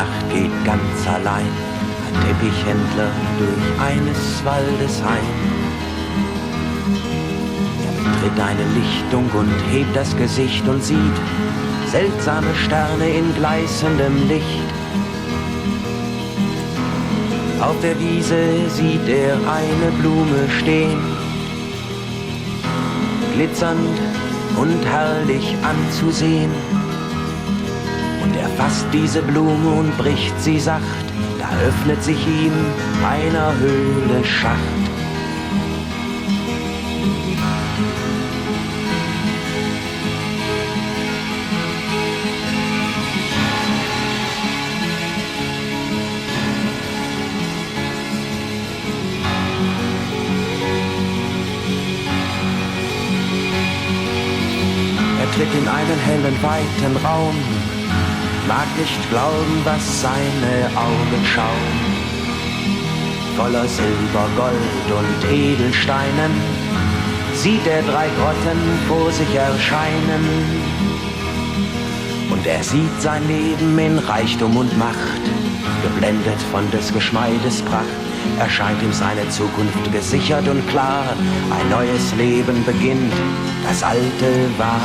Nacht geht ganz allein ein Teppichhändler durch eines Waldes heim. Er betritt eine Lichtung und hebt das Gesicht und sieht seltsame Sterne in gleißendem Licht. Auf der Wiese sieht er eine Blume stehen, glitzernd und herrlich anzusehen. Und er fasst diese Blume und bricht sie sacht, da öffnet sich ihm einer Höhle Schacht. Er tritt in einen hellen, weiten Raum, mag nicht glauben, was seine Augen schauen. Voller Silber, Gold und Edelsteinen sieht er 3 Grotten vor sich erscheinen. Und er sieht sein Leben in Reichtum und Macht, geblendet von des Geschmeides Pracht. Erscheint ihm seine Zukunft gesichert und klar. Ein neues Leben beginnt, das alte war.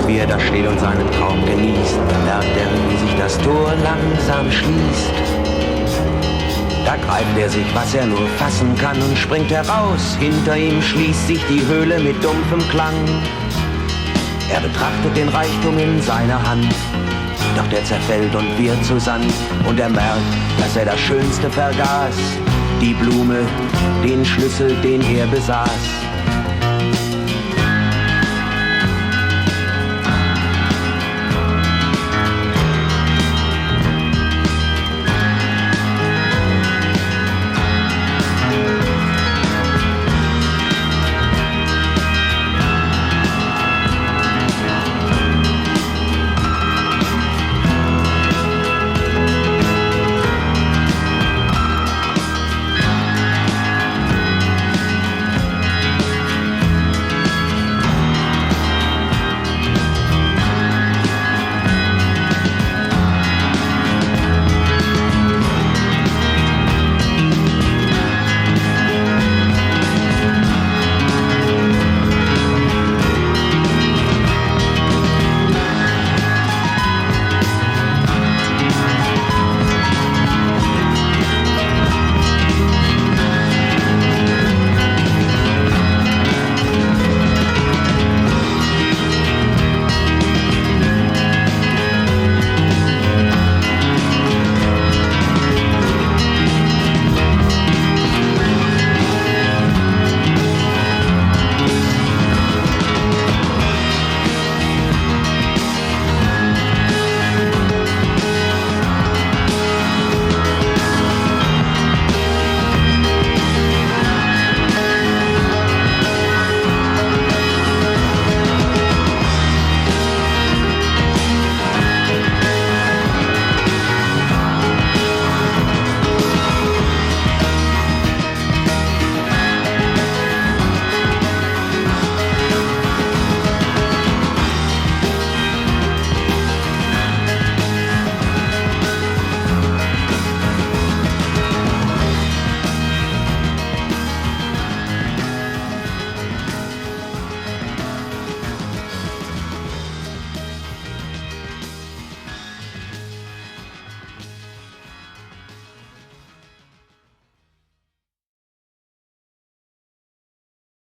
Wie er da steht und seinen Traum genießt, merkt er, wie sich das Tor langsam schließt. Da greift er sich, was er nur fassen kann, und springt heraus. Hinter ihm schließt sich die Höhle mit dumpfem Klang. Er betrachtet den Reichtum in seiner Hand, doch der zerfällt und wird zu Sand. Und er merkt, dass er das Schönste vergaß, die Blume, den Schlüssel, den er besaß.